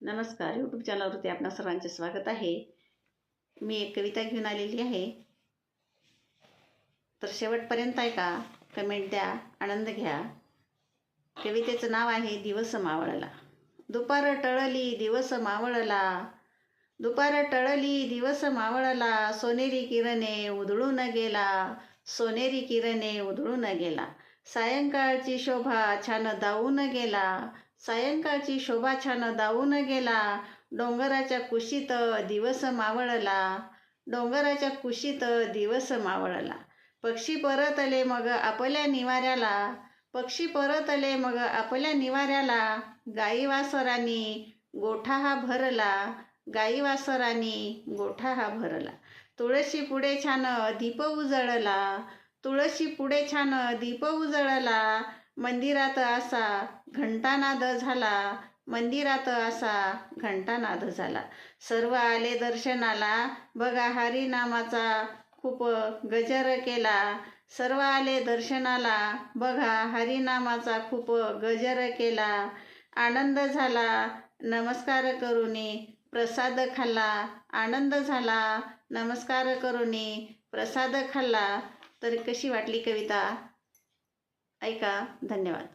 नमस्कार. यूट्यूब चॅनलवरती आपणा सर्वांचे स्वागत आहे. मी एक कविता घेऊन आलेली आहे, तर शेवटपर्यंत ऐका, कमेंट द्या, आनंद घ्या. कवितेचं नाव आहे दिवस मावळला. दुपार टळली दिवस मावळला, दुपार टळली दिवस मावळला, सोनेरी किरणे उधळून गेला, सोनेरी किरणे उधळून गेला. सायंकाळची शोभा छान दावून गेला, सायंकाळची शोभा छान दावून गेला. डोंगराच्या कुशीत दिवस मावळला, डोंगराच्या कुशीत दिवस मावळला. पक्षी परतले मग आपल्या निवाऱ्याला, पक्षी परतले मग आपल्या निवाऱ्याला. गाई वासरांनी गोठा हा भरला, गाई वासरांनी गोठा हा भरला. तुळशी पुढे छान दीप उजळला, तुळशी पुढे छान दीप उजळला. मंदिरात असा घंटानाद झाला, मंदिरात असा घंटानाद झाला. सर्व आले दर्शनाला, बघा हरिनामाचा खूप गजर केला. सर्व आले दर्शनाला, बघा हरिनामाचा खूप गजर केला. आनंद झाला नमस्कार करूनी प्रसाद खाल्ला, आनंद झाला नमस्कार करूनी प्रसाद खाल्ला. तर कशी वाटली कविता? ऐका. धन्यवाद.